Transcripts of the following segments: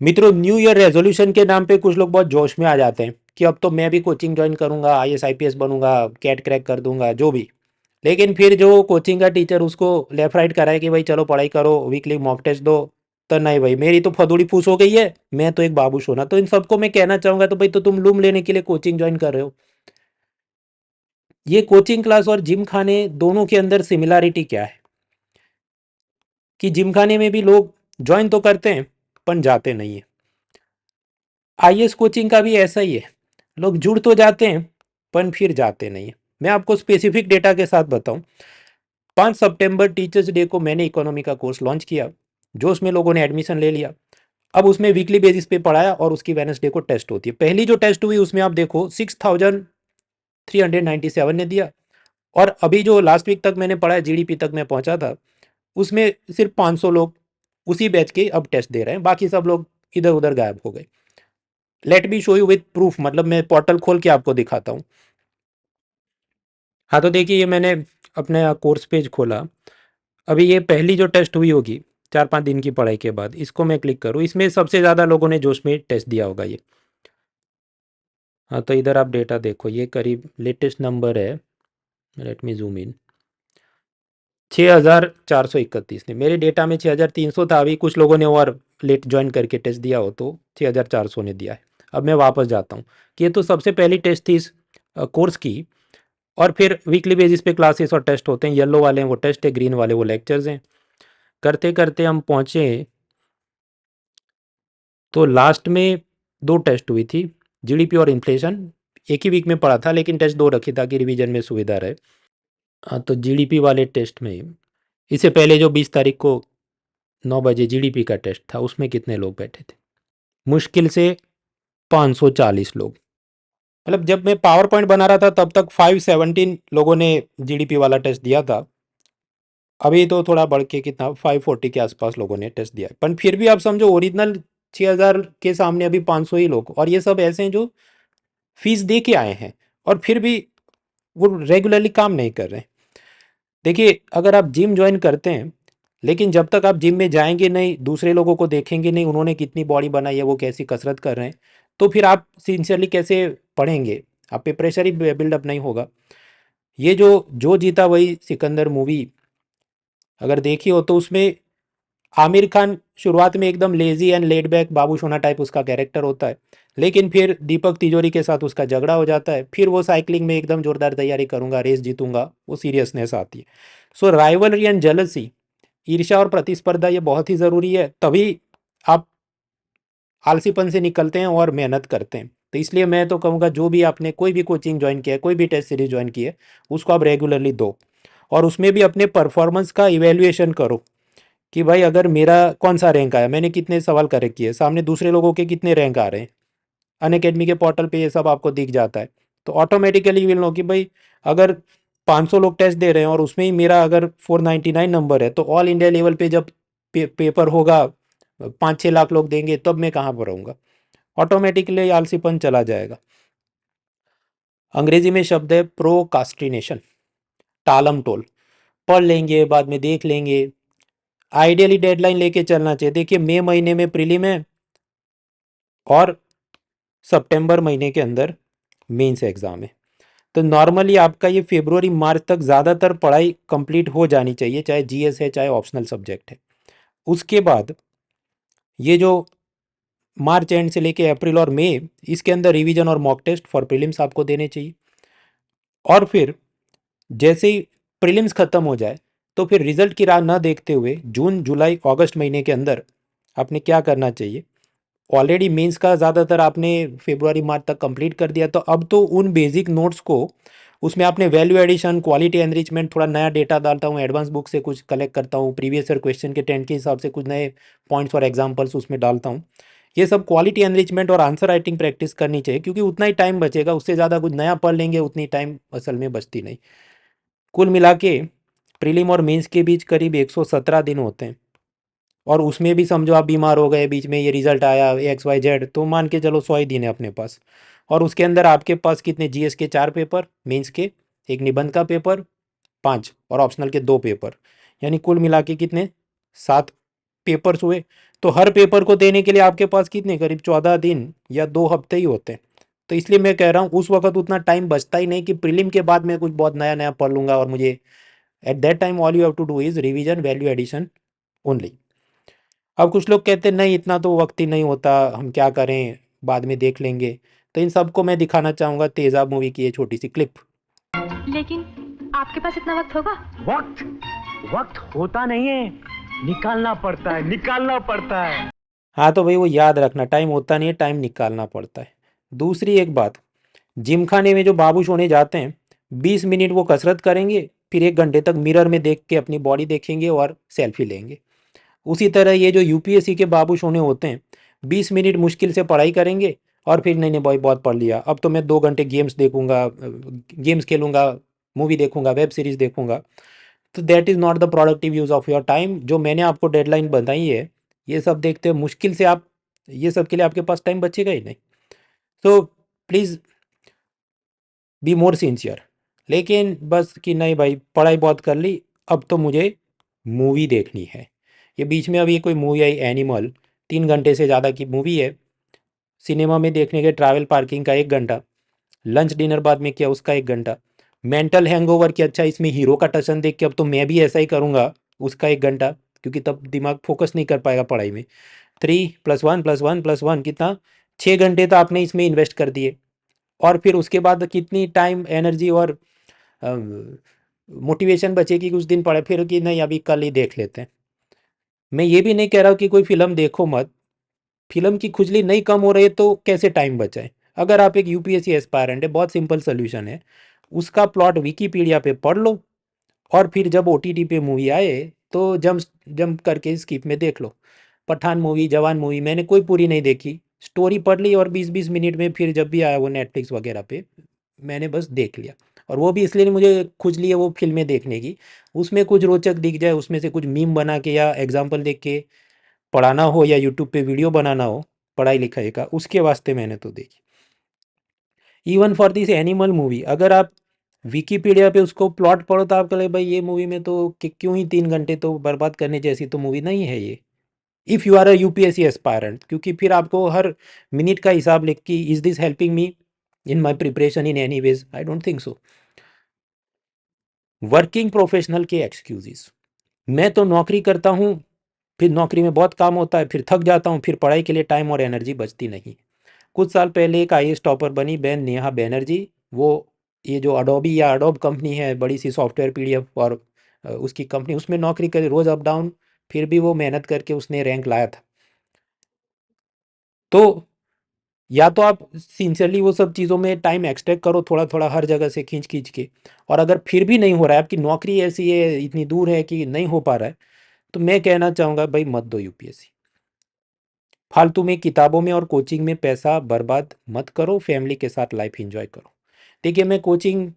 मित्रों, new year resolution के नाम पे कुछ लोग बहुत जोश में आ जाते हैं कि अब तो मैं भी कोचिंग ज्वाइन करूंगा, आईएएस आईपीएस बनूंगा, कैट क्रैक कर दूंगा, जो भी। लेकिन फिर जो कोचिंग का टीचर उसको लेफ्ट राइट कराए कि भाई चलो पढ़ाई करो, वीकली मॉक टेस्ट दो, तो नहीं भाई, मेरी तो फदूड़ी फूस हो गई है, मैं तो एक बाबू सोना। तो इन सबको मैं कहना चाहूंगा, तो भाई तो तुम लूम लेने के लिए कोचिंग ज्वाइन कर रहे हो। ये कोचिंग क्लास और जिम खाने दोनों के अंदर सिमिलरिटी क्या है कि जिम खाने में भी लोग ज्वाइन तो करते हैं पर जाते नहीं है। आईएएस कोचिंग का भी ऐसा ही है, लोग जुड़ तो जाते हैं पर फिर जाते नहीं है। मैं आपको स्पेसिफिक डेटा के साथ बताऊं, 5 सितंबर टीचर्स डे को मैंने इकोनॉमी का कोर्स लॉन्च किया, जो उसमें लोगों ने एडमिशन ले लिया। अब उसमें वीकली बेसिस पे पढ़ाया और उसकी वेडनेसडे को टेस्ट होती है। पहली जो टेस्ट हुई उसमें आप देखो 6397 ने दिया। और अभी जो लास्ट वीक तक मैंने पढ़ा, जीडीपी तक मैं पहुंचा था, उसमें सिर्फ 500 लोग उसी बैच के अब टेस्ट दे रहे हैं, बाकी सब लोग इधर उधर गायब हो गए। Let me show you with proof, मतलब मैं पोर्टल खोल के आपको दिखाता हूँ। हाँ, तो देखिए, ये मैंने अपने कोर्स पेज खोला। अभी ये पहली जो टेस्ट हुई होगी 4-5 दिन की पढ़ाई के बाद, इसको मैं क्लिक करूँ, इसमें सबसे ज़्यादा लोगों ने जोश में टेस्ट दिया होगा ये। हाँ, तो इधर आप डेटा देखो, ये करीब लेटेस्ट नंबर है, लेट मी जूम इन, 6431 ने। मेरे डेटा में 6300 था, अभी कुछ लोगों ने और लेट ज्वाइन करके टेस्ट दिया हो तो 6400 ने दिया है। अब मैं वापस जाता हूँ कि ये तो सबसे पहली टेस्ट थी इस कोर्स की। और फिर वीकली बेसिस पे क्लासेस और टेस्ट होते हैं, येलो वाले हैं वो टेस्ट है, ग्रीन वाले वो लेक्चर्स हैं। करते करते हम पहुँचे, तो लास्ट में दो टेस्ट हुई थी, जीडीपी और इन्फ्लेशन। एक ही वीक में पढ़ा था लेकिन टेस्ट दो रखी ताकि रिवीजन में सुविधा रहे। हाँ, तो जीडीपी वाले टेस्ट में इससे पहले जो 20 तारीख को 9 बजे जीडीपी का टेस्ट था, उसमें कितने लोग बैठे थे? मुश्किल से 540 लोग। मतलब जब मैं पावर पॉइंट बना रहा था तब तक 517 लोगों ने जीडीपी वाला टेस्ट दिया था। अभी तो थोड़ा बढ़ के कितना 540 के आसपास लोगों ने टेस्ट दिया है, पर फिर भी आप समझो ओरिजिनल 6000 के सामने अभी 500 ही लोग, और ये सब ऐसे हैं जो फीस दे के आए हैं और फिर भी वो रेगुलरली काम नहीं कर रहे हैं। देखिए, अगर आप जिम ज्वाइन करते हैं लेकिन जब तक आप जिम में जाएंगे नहीं, दूसरे लोगों को देखेंगे नहीं उन्होंने कितनी बॉडी बनाई है, वो कैसी कसरत कर रहे हैं, तो फिर आप सिंसियरली कैसे पढ़ेंगे? आप पे प्रेशर ही बिल्डअप नहीं होगा। ये जो जीता वही सिकंदर मूवी अगर देखी हो तो उसमें आमिर खान शुरुआत में एकदम लेजी एंड लेड बैक बाबू सोना टाइप उसका कैरेक्टर होता है, लेकिन फिर दीपक तिजोरी के साथ उसका झगड़ा हो जाता है, फिर वो साइकिलिंग में एकदम जोरदार तैयारी करूंगा, रेस जीतूंगा, वो सीरियसनेस आती है। सो राइवलरी एंड जेलसी, ईर्ष्या और प्रतिस्पर्धा, ये बहुत ही ज़रूरी है, तभी आप आलसीपन से निकलते हैं और मेहनत करते हैं। तो इसलिए मैं तो कहूँगा, जो भी आपने कोई भी कोचिंग ज्वाइन किया है, कोई भी टेस्ट सीरीज ज्वाइन की है, उसको आप रेगुलरली दो। और उसमें भी अपने परफॉर्मेंस का इवेल्युएशन करो कि भाई अगर मेरा कौन सा रैंक आया, मैंने कितने सवाल करेक्ट किए, सामने दूसरे लोगों के कितने रैंक आ रहे हैं। अनअकैडमी के पोर्टल पे ये सब आपको दिख जाता है। तो ऑटोमेटिकली विल नो कि भाई अगर 500 लोग टेस्ट दे रहे हैं और उसमें ही मेरा अगर 499 नंबर है, तो ऑल इंडिया लेवल पे जब पेपर होगा 5-6 लाख लोग देंगे, तब मैं कहाँ पर रहूँगा? ऑटोमेटिकली आलसीपन चला जाएगा। अंग्रेजी में शब्द है प्रोकास्टिनेशन, टालम टोल। पढ़ लेंगे, बाद में देख लेंगे। आइडियली डेडलाइन लेके चलना चाहिए। देखिए, मई महीने में प्रीलिम है और सितंबर महीने के अंदर मेंस एग्जाम है। तो नॉर्मली आपका ये फरवरी मार्च तक ज़्यादातर पढ़ाई कंप्लीट हो जानी चाहिए, चाहे जीएस है चाहे ऑप्शनल सब्जेक्ट है। उसके बाद ये जो मार्च एंड से लेके अप्रैल और मई, इसके अंदर रिवीजन और मॉक टेस्ट फॉर प्रीलिम्स आपको देने चाहिए। और फिर जैसे ही प्रीलिम्स खत्म हो जाए, तो फिर रिजल्ट की राह न देखते हुए जून जुलाई अगस्त महीने के अंदर आपने क्या करना चाहिए? ऑलरेडी मेंस का ज़्यादातर आपने फरवरी मार्च तक कंप्लीट कर दिया, तो अब तो उन बेसिक नोट्स को, उसमें आपने वैल्यू एडिशन, क्वालिटी एनरिचमेंट, थोड़ा नया डेटा डालता हूँ, एडवांस बुक से कुछ कलेक्ट करता हूँ, प्रीवियस ईयर क्वेश्चन के टेंट के हिसाब से कुछ नए पॉइंट्स और एग्जांपल्स उसमें डालता हूँ। ये सब क्वालिटी एनरिचमेंट और आंसर राइटिंग प्रैक्टिस करनी चाहिए, क्योंकि उतना ही टाइम बचेगा, उससे ज़्यादा कुछ नया पढ़ लेंगे उतनी टाइम असल में बचती नहीं। कुल मिला के प्रीलिम और मेंस के बीच करीब 117 दिन होते हैं। और उसमें भी समझो आप बीमार हो गए, बीच में ये रिजल्ट आया XYZ, तो मान के चलो 100 ही दिन है अपने पास। और उसके अंदर आपके पास कितने, जीएस के 4 पेपर, मेंस के एक निबंध का पेपर 5 और ऑप्शनल के 2 पेपर, यानी कुल मिला के कितने, 7 पेपर्स हुए, तो हर पेपर को देने के लिए आपके पास कितने, करीब 14 दिन या 2 हफ्ते ही होते हैं। तो इसलिए मैं कह रहा हूँ उस वक्त उतना टाइम बचता ही नहीं कि प्रीलिम के बाद मैं कुछ बहुत नया नया पढ़ लूँगा और मुझे at that time all you have to do is revision, value addition only. अब कुछ लोग कहते हैं नहीं इतना तो वक्त ही नहीं होता, हम क्या करें, बाद में देख लेंगे। तो इन सबको मैं दिखाना चाहूँगा तेज़ाब मूवी की ये छोटी सी क्लिप। लेकिन आपके पास इतना वक्त होगा? वक्त वक्त होता नहीं है, निकालना पड़ता है, निकालना पड़ता है। हाँ तो भाई वो याद रखना, टाइम होता नहीं है, टाइम निकालना पड़ता है। दूसरी एक बात, जिम खाने में जो बाबू सोने जाते हैं, 20 मिनट वो कसरत करेंगे, फिर 1 घंटे तक मिरर में देख के अपनी बॉडी देखेंगे और सेल्फी लेंगे। उसी तरह ये जो यूपीएससी के बाबू सोने होते हैं, 20 मिनट मुश्किल से पढ़ाई करेंगे और फिर नहीं नहीं भाई बहुत पढ़ लिया, अब तो मैं 2 घंटे गेम्स देखूंगा, गेम्स खेलूंगा, मूवी देखूंगा, वेब सीरीज देखूंगा। तो that is not the productive use of your time. जो मैंने आपको डेडलाइन बताई है, ये सब देखते हुए मुश्किल से आप, ये सब के लिए आपके पास टाइम बचेगा ही नहीं। तो प्लीज़ बी मोर सिंसियर। लेकिन बस कि नहीं भाई पढ़ाई बहुत कर ली, अब तो मुझे मूवी देखनी है। ये बीच में अभी कोई मूवी आई एनिमल, 3 घंटे से ज़्यादा की मूवी है। सिनेमा में देखने के ट्रैवल पार्किंग का 1 घंटा, लंच डिनर बाद में किया उसका 1 घंटा, मेंटल हैंगओवर की अच्छा इसमें हीरो का टशन देख के अब तो मैं भी ऐसा ही करूँगा उसका 1 घंटा, क्योंकि तब दिमाग फोकस नहीं कर पाएगा पढ़ाई में। 3+1+1+1 कितना, 6 घंटे तो आपने इसमें इन्वेस्ट कर दिए। और फिर उसके बाद कितनी टाइम एनर्जी और मोटिवेशन बचेगी कुछ दिन पढ़े फिर कि नहीं अभी कल ही देख लेते हैं। मैं ये भी नहीं कह रहा कि कोई फिल्म देखो मत, फिल्म की खुजली नहीं कम हो रही है तो कैसे टाइम बचाए। अगर आप एक यूपीएससी एस्पायरेंट है, बहुत सिंपल सोल्यूशन है, उसका प्लॉट विकीपीडिया पे पढ़ लो और फिर जब ओटीटी पे मूवी आए तो जंप जंप करके स्किप में देख लो। पठान मूवी, जवान मूवी मैंने कोई पूरी नहीं देखी, स्टोरी पढ़ ली और 20-20 मिनट में फिर जब भी आया वो नेटफ्लिक्स वगैरह पे मैंने बस देख लिया। और वो भी इसलिए नहीं मुझे खुजली है वो फिल्में देखने की, उसमें कुछ रोचक दिख जाए, उसमें से कुछ मीम बना के या एग्जाम्पल देख के पढ़ाना हो या यूट्यूब पे वीडियो बनाना हो पढ़ाई लिखाई का, उसके वास्ते मैंने तो देखी। Even for this animal movie, अगर आप विकीपीडिया पे उसको प्लॉट पढ़ो तो आप कहे भाई ये मूवी में तो क्यों ही 3 घंटे तो बर्बाद करने जैसी तो मूवी नहीं है ये, if you are a UPSC aspirant. क्योंकि फिर आपको हर मिनट का हिसाब लिख कि is this helping me in my preparation in any ways, I don't think so. Working professional के एक्सक्यूजेस, मैं तो नौकरी करता हूँ, फिर नौकरी में बहुत काम होता है, फिर थक जाता हूँ, फिर पढ़ाई के लिए टाइम और एनर्जी बचती नहीं। कुछ साल पहले एक आईएएस टॉपर बनी बहन नेहा बैनर्जी, वो ये जो अडोबी या अडोब कंपनी है बड़ी सी सॉफ्टवेयर पीडीएफ और उसकी कंपनी, उसमें नौकरी करे रोज़ अप डाउन, फिर भी वो मेहनत करके उसने रैंक लाया था। तो या तो आप सिंसियरली वो सब चीज़ों में टाइम एक्सट्रैक्ट करो थोड़ा थोड़ा हर जगह से खींच खींच के, और अगर फिर भी नहीं हो रहा है, आपकी नौकरी ऐसी है इतनी दूर है कि नहीं हो पा रहा है, तो मैं कहना चाहूँगा भाई मत दो यूपीएससी। फालतू में किताबों में और कोचिंग में पैसा बर्बाद मत करो, फैमिली के साथ लाइफ एंजॉय करो। देखिए मैं कोचिंग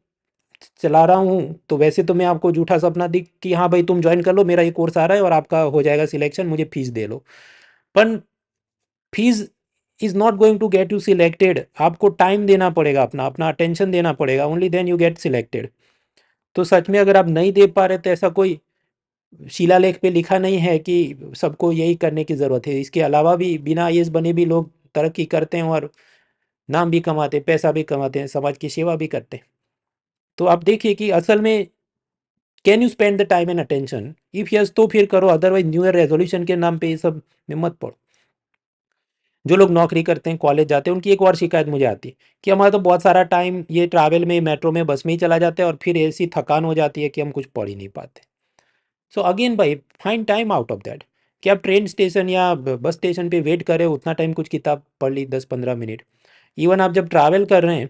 चला रहा हूँ तो वैसे तो मैं आपको झूठा सपना दिख कि हाँ भाई तुम ज्वाइन कर लो, मेरा ये कोर्स आ रहा है और आपका हो जाएगा सिलेक्शन, मुझे फीस दे लो। पर fees is not going to get you selected, आपको टाइम देना पड़ेगा, अपना अपना अटेंशन देना पड़ेगा, only then you get selected. तो सच में अगर आप नहीं दे पा रहे तो ऐसा कोई शिलालेख पे लिखा नहीं है कि सबको यही करने की ज़रूरत है। इसके अलावा भी बिना आईएएस बने भी लोग तरक्की करते हैं और नाम भी कमाते हैं, पैसा भी कमाते हैं, समाज की सेवा भी करते हैं। तो आप देखिए कि असल में can you spend the time and attention, if yes तो फिर करो, अदरवाइज न्यू ईयर रेजोल्यूशन के नाम पे ये सब में मत पड़ो। जो लोग नौकरी करते हैं, कॉलेज जाते हैं, उनकी एक और शिकायत मुझे आती है कि हमारा तो बहुत सारा टाइम ये ट्रैवल में, मेट्रो में, बस में ही चला जाता है और फिर ऐसी थकान हो जाती है कि हम कुछ पढ़ ही नहीं पाते। सो अगेन भाई find time out of that, कि आप ट्रेन स्टेशन या बस स्टेशन पे वेट करें उतना टाइम कुछ किताब पढ़ ली 10-15 मिनट। इवन आप जब ट्रैवल कर रहे हैं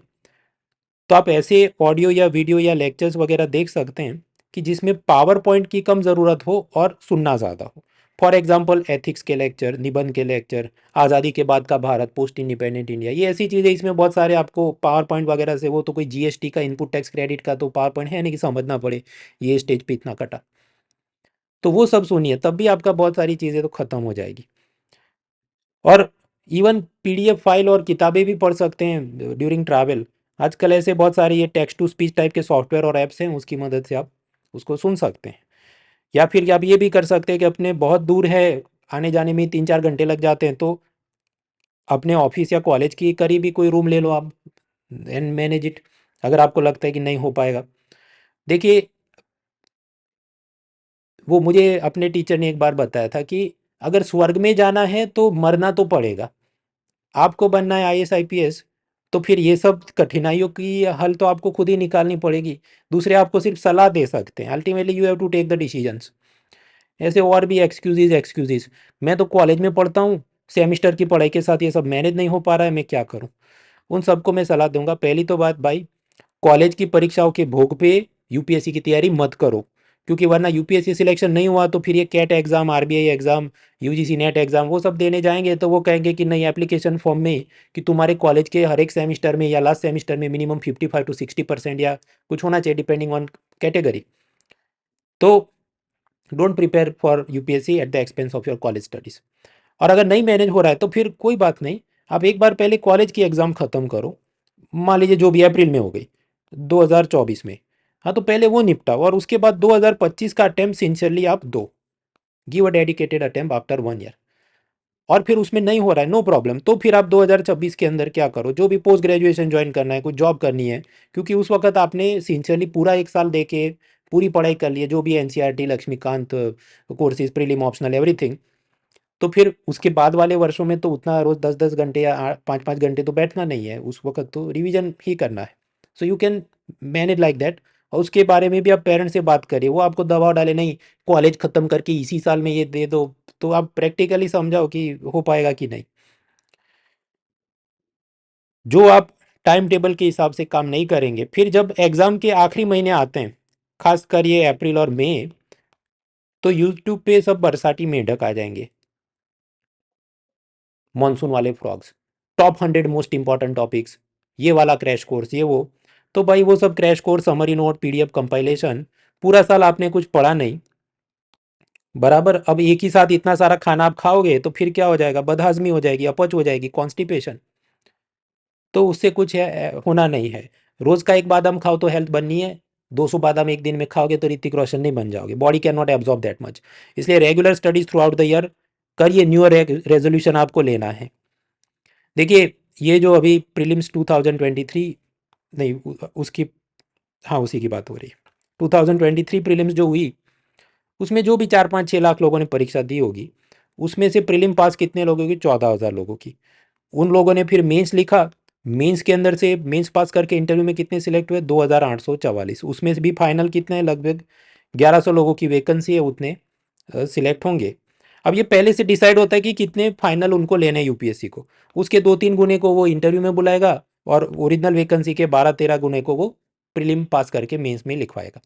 तो आप ऐसे ऑडियो या वीडियो या लेक्चर्स वगैरह देख सकते हैं कि जिसमें पावर पॉइंट की कम ज़रूरत हो और सुनना ज़्यादा हो। फॉर एग्जांपल एथिक्स के लेक्चर, निबंध के लेक्चर, आज़ादी के बाद का भारत, पोस्ट इंडिपेंडेंट इंडिया, ये ऐसी चीज़ें, इसमें बहुत सारे आपको पावर पॉइंट वगैरह से, वो तो कोई जीएसटी का, इनपुट टैक्स क्रेडिट का तो पावर पॉइंट है नहीं कि समझना पड़े ये स्टेज पे इतना कटा। तो वो सब सुनिए, तब भी आपका बहुत सारी चीज़ें तो ख़त्म हो जाएगी। और इवन पीडीएफ फाइल और किताबें भी पढ़ सकते हैं ड्यूरिंग ट्रैवल। आजकल ऐसे बहुत सारे ये टेक्स्ट टू स्पीच टाइप के सॉफ्टवेयर और ऐप्स हैं, उसकी मदद से आप उसको सुन सकते हैं। या फिर आप ये भी कर सकते हैं कि अपने बहुत दूर है, आने जाने में 3-4 घंटे लग जाते हैं, तो अपने ऑफिस या कॉलेज के करीब ही कोई रूम ले लो आप एंड मैनेज इट, अगर आपको लगता है कि नहीं हो पाएगा। देखिए, वो मुझे अपने टीचर ने एक बार बताया था कि अगर स्वर्ग में जाना है तो मरना तो पड़ेगा। आपको बनना है आईएएस आईपीएस, तो फिर ये सब कठिनाइयों की हल तो आपको खुद ही निकालनी पड़ेगी। दूसरे आपको सिर्फ सलाह दे सकते हैं, ultimately you have to take the decisions. ऐसे और भी एक्सक्यूजेज एक्सक्यूजेज, मैं तो कॉलेज में पढ़ता हूँ, सेमिस्टर की पढ़ाई के साथ ये सब मैनेज नहीं हो पा रहा है, मैं क्या करूँ। उन सबको मैं सलाह दूंगा, पहली तो बात भाई, कॉलेज की परीक्षाओं के भोग पे यूपीएससी की तैयारी मत करो, क्योंकि वरना यूपीएससी सिलेक्शन नहीं हुआ तो फिर ये CAT exam, RBI exam, UGC NET exam वो सब देने जाएंगे, तो वो कहेंगे कि नहीं एप्लीकेशन फॉर्म में कि तुम्हारे कॉलेज के हर एक सेमिस्टर में या लास्ट सेमिस्टर में मिनिमम 55 to 60% या कुछ होना चाहिए डिपेंडिंग ऑन कैटेगरी। तो don't prepare for UPSC at the expense of your college studies. और अगर नहीं मैनेज हो रहा है तो फिर कोई बात नहीं, आप एक बार पहले कॉलेज की एग्ज़ाम ख़त्म करो, मान लीजिए जो भी अप्रैल में हो गई 2024 में, हाँ तो पहले वो निपटाओ और उसके बाद 2025 का अटेम्प्ट सिंसियरली आप दो, give a dedicated attempt after 1 year. और फिर उसमें नहीं हो रहा है, नो प्रॉब्लम, तो फिर आप 2026 के अंदर क्या करो, जो भी पोस्ट ग्रेजुएशन ज्वाइन करना है, कुछ जॉब करनी है, क्योंकि उस वक्त आपने सिंसियरली पूरा 1 साल दे के पूरी पढ़ाई कर ली है, जो भी NCERT, Laxmikanth courses, prelim, optional, everything. तो फिर उसके बाद वाले वर्षों में तो उतना रोज 10-10 घंटे या 5-5 घंटे तो बैठना नहीं है, उस वक्त तो रिवीजन ही करना है। So you can manage like that. और उसके बारे में भी आप पेरेंट्स से बात करिए, वो आपको दबाव डाले नहीं कॉलेज खत्म करके इसी साल में ये दे दो, तो आप प्रैक्टिकली समझाओ कि हो पाएगा कि नहीं। जो आप टाइम टेबल के हिसाब से काम नहीं करेंगे, फिर जब एग्जाम के आखिरी महीने आते हैं, खासकर ये अप्रैल और मई, तो यूट्यूब पे सब बरसाती मेंढक आ जाएंगे, मॉनसून वाले frogs, top 100 most important topics, ये वाला क्रैश कोर्स, ये वो। तो भाई वो सब crash course, summary note, PDF compilation, पूरा साल आपने कुछ पढ़ा नहीं बराबर, अब एक ही साथ इतना सारा खाना आप खाओगे तो फिर क्या हो जाएगा, बदहजमी हो जाएगी, अपच हो जाएगी, कॉन्स्टिपेशन। तो उससे कुछ होना नहीं है। रोज का एक बादाम खाओ तो हेल्थ बननी है, 200 बादाम एक दिन में खाओगे तो ऋतिक रोशन नहीं बन जाओगे, body can not absorb that much. इसलिए regular studies throughout the year करिए, न्यू रेजोल्यूशन आपको लेना है। देखिए, ये जो अभी प्रीलिम्स 2023, नहीं उसकी, हाँ उसी की बात हो रही है, 2023 प्रीलिम्स जो हुई, उसमें जो भी 4-5-6 लाख लोगों ने परीक्षा दी होगी, उसमें से प्रीलिम पास कितने लोगों की, 14,000 लोगों की। उन लोगों ने फिर मेंस लिखा, मेंस के अंदर से मेंस पास करके इंटरव्यू में कितने सिलेक्ट हुए, 2,844, उसमें से भी फाइनल कितने हैं, लगभग 1100 लोगों की वैकेंसी है, उतने सिलेक्ट होंगे। अब ये पहले से डिसाइड होता है कि कितने फाइनल उनको लेने हैं यूपीएससी को, उसके 2-3 गुने को वो इंटरव्यू में बुलाएगा और ओरिजिनल वैकेंसी के 12-13 गुने को वो प्रीलिम पास करके मेंस में लिखवाएगा।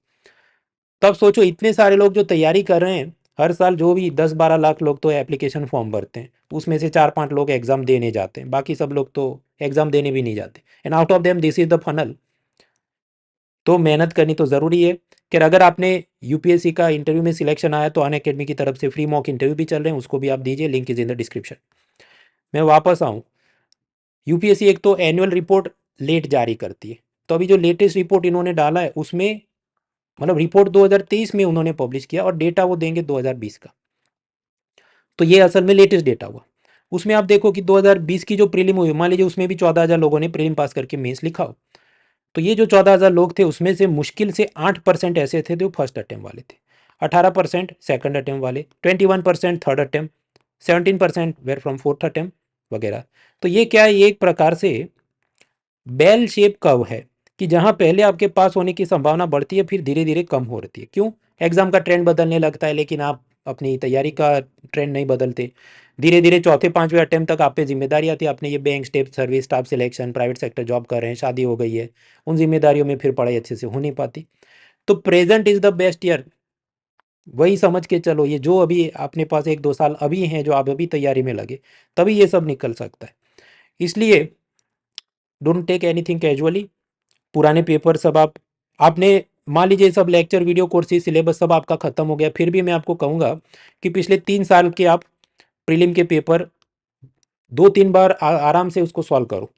तब सोचो, इतने सारे लोग जो तैयारी कर रहे हैं, हर साल जो भी 10-12 लाख लोग तो एप्लीकेशन फॉर्म भरते हैं, उसमें से 4-5 लोग एग्जाम देने जाते हैं, बाकी सब लोग तो एग्जाम देने भी नहीं जाते, and out of them this is the funnel. तो मेहनत करनी तो ज़रूरी है कि अगर आपने यूपीएससी का इंटरव्यू में सिलेक्शन आया तो अनअकैडमी की तरफ से फ्री मॉक इंटरव्यू भी चल रहे हैं, उसको भी आप दीजिए, link is in the description. मैं वापस आऊँ, यूपीएससी एक तो एनुअल रिपोर्ट लेट जारी करती है, तो अभी जो लेटेस्ट रिपोर्ट इन्होंने डाला है उसमें, मतलब रिपोर्ट 2023 में उन्होंने पब्लिश किया और डेटा वो देंगे 2020 का, तो ये असल में लेटेस्ट डेटा हुआ। उसमें आप देखो कि 2020 की जो प्रीलिम हुई, मान लीजिए उसमें भी 14,000 लोगों ने प्रीलिम पास करके मेंस लिखा हो, तो ये जो 14,000 लोग थे उसमें से मुश्किल से 8% ऐसे थे जो फर्स्ट अटेम्प्ट वाले थे, 18% सेकंड अटेम्प्ट वाले, 21% third attempt, 17% were from fourth attempt वगैरह। तो ये क्या है, ये एक प्रकार से बेल शेप कर्व है कि जहां पहले आपके पास होने की संभावना बढ़ती है, फिर धीरे धीरे कम हो रही है। क्यों, एग्जाम का ट्रेंड बदलने लगता है, लेकिन आप अपनी तैयारी का ट्रेंड नहीं बदलते। धीरे धीरे चौथे पांचवें अटेम्प्ट तक आप पे जिम्मेदारी आती है, आपने ये bank, step, service, staff selection, private sector job कर रहे हैं, शादी हो गई है, उन जिम्मेदारियों में फिर पढ़ाई अच्छे से हो नहीं पाती। तो present is the best year, वही समझ के चलो, ये जो अभी अपने पास 1-2 साल अभी हैं, जो आप अभी तैयारी में लगे, तभी ये सब निकल सकता है। इसलिए डोंट टेक एनीथिंग कैजुअली। पुराने पेपर सब आपने मान लीजिए सब लेक्चर, वीडियो कोर्सेज, सिलेबस सब आपका खत्म हो गया, फिर भी मैं आपको कहूँगा कि पिछले 3 साल के आप प्रीलिम के पेपर 2-3 बार आराम से उसको सॉल्व करो।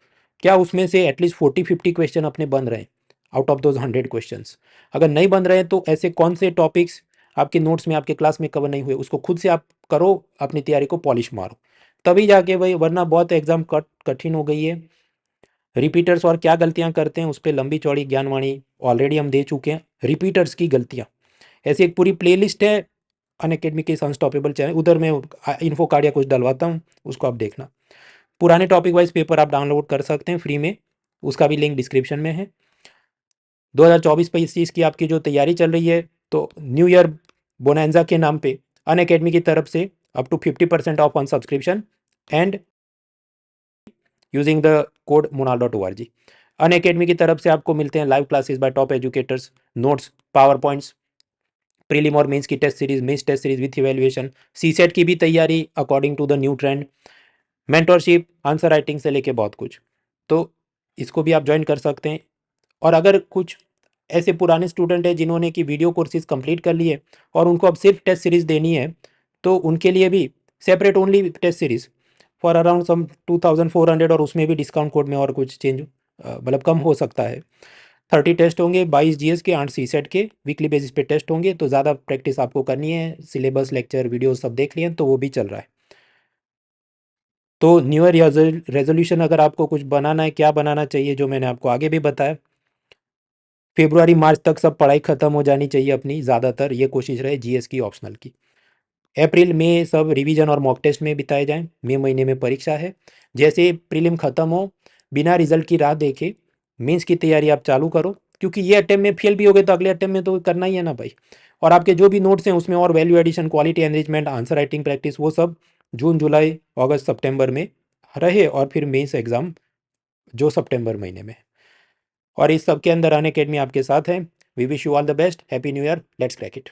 क्या उसमें से एटलीस्ट 40-50 क्वेश्चन अपने बन रहे हैं आउट ऑफ दोज 100 क्वेश्चंस? अगर नहीं बन रहे हैं तो ऐसे कौन से टॉपिक्स आपके नोट्स में आपके क्लास में कवर नहीं हुए, उसको खुद से आप करो, अपनी तैयारी को पॉलिश मारो, तभी जाके भाई, वरना बहुत एग्जाम कठिन हो गई है। रिपीटर्स और क्या गलतियां करते हैं उस पर लंबी चौड़ी ज्ञानवाणी ऑलरेडी हम दे चुके हैं। रिपीटर्स की गलतियां, ऐसी एक पूरी प्लेलिस्ट है अनअकैडमी के अनस्टॉपेबल चैनल, उधर मैं इन्फो कार्ड या कुछ डलवाता हूँ, उसको आप देखना। पुराने टॉपिक वाइज पेपर आप डाउनलोड कर सकते हैं फ्री में, उसका भी लिंक डिस्क्रिप्शन में है। 2024-25 की आपकी जो तैयारी चल रही है, तो न्यू ईयर बोनांजा के नाम पे अनअकैडमी की तरफ से up to 50% off on subscription and using the code monal.org। Unacademy की तरफ से आपको मिलते हैं live classes by top educators, notes, power points, prelim और मेंस की test series, mains test series with evaluation, CSAT की भी तैयारी according to the new trend, mentorship, answer writing से लेके बहुत कुछ। तो इसको भी आप ज्वाइन कर सकते हैं। और अगर कुछ ऐसे पुराने स्टूडेंट हैं जिन्होंने कि वीडियो कोर्सेज कंप्लीट कर लिए और उनको अब सिर्फ टेस्ट सीरीज देनी है, तो उनके लिए भी separate only test series for around some 2400, और उसमें भी डिस्काउंट कोड में और कुछ चेंज मतलब कम हो सकता है। 30 टेस्ट होंगे, 22 जीएस के, 8 सीसेट के, वीकली बेसिस पे टेस्ट होंगे। तो ज़्यादा प्रैक्टिस आपको करनी है, सिलेबस, लेक्चर, वीडियो सब देख लिए तो वो भी चल रहा है। तो न्यू ईयर रेजोल्यूशन अगर आपको कुछ बनाना है, क्या बनाना चाहिए, जो मैंने आपको आगे भी बताया, फेब्रुआरी मार्च तक सब पढ़ाई खत्म हो जानी चाहिए अपनी, ज़्यादातर ये कोशिश रहे जीएस की, ऑप्शनल की। अप्रैल में सब रिवीजन और मॉक टेस्ट में बिताए जाएं, मई महीने में परीक्षा है। जैसे प्रीलिम खत्म हो, बिना रिजल्ट की राह देखे मेंस की तैयारी आप चालू करो, क्योंकि ये अटेम्प्ट में फेल भी हो गए तो अगले अटेम्प्ट में तो करना ही है ना भाई। और आपके जो भी नोट्स हैं उसमें और value addition, quality enrichment, answer writing practice, वो सब जून, जुलाई, अगस्त, सितंबर में रहे, और फिर मेंस एग्जाम जो सितंबर महीने में। और इस सब के अंदर अनअकैडमी आपके साथ है। We wish you all the best, happy new year, let's crack it.